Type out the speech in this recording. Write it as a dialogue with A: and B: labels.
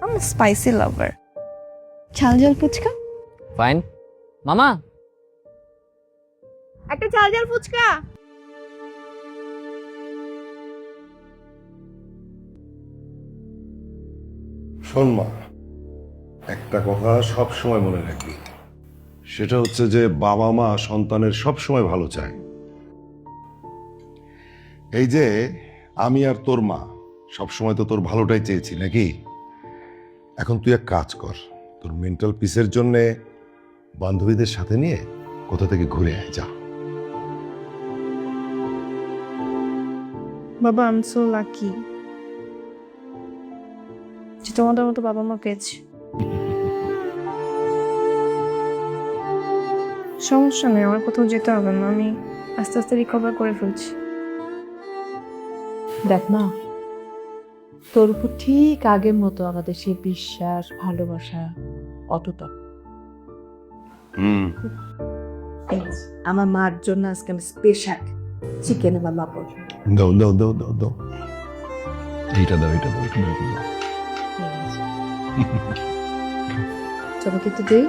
A: I'm a spicy lover. ঝাল ঝাল fuchka?
B: Fine. মামা,
A: একটা ঝাল ঝাল ফুচকা।
C: শোন মা, একটা কথা সব সময় মনে রাখবি, সেটা হচ্ছে যে বাবা মা সন্তানের সব সময় ভালো চায়। এই যে আমি আর তোর মা সব সময় তো তোর ভালোটাই চেয়েছি নাকি? এখন তুই এক কাজ কর, তোর মেন্টাল পিসের জন্য বান্ধবীদের সাথে নিয়ে কোথা থেকে ঘুরে আয়, যা।
A: বাবা, I'm so lucky যে তোমাদের মতো বাবা মা পেয়েছি। সমস্যা নেই, আমার কোথাও যেতে হবে না, আমি আস্তে আস্তে রিকভার করে ফেলছি।
D: দেখ না, তোর উপর ঠিক আগের মতো আমাদের সেই বিশ্বাস ভালোবাসা অটুট। আমার মার জন্য আজকে আমি স্পেশাল চিকেন আমার মা করবো।
C: দাও দাও দাও দাও দাও, এইটা দাও, এটা দাও, এটা দাও, এটা দাও।
D: তোমাকে তো দিই।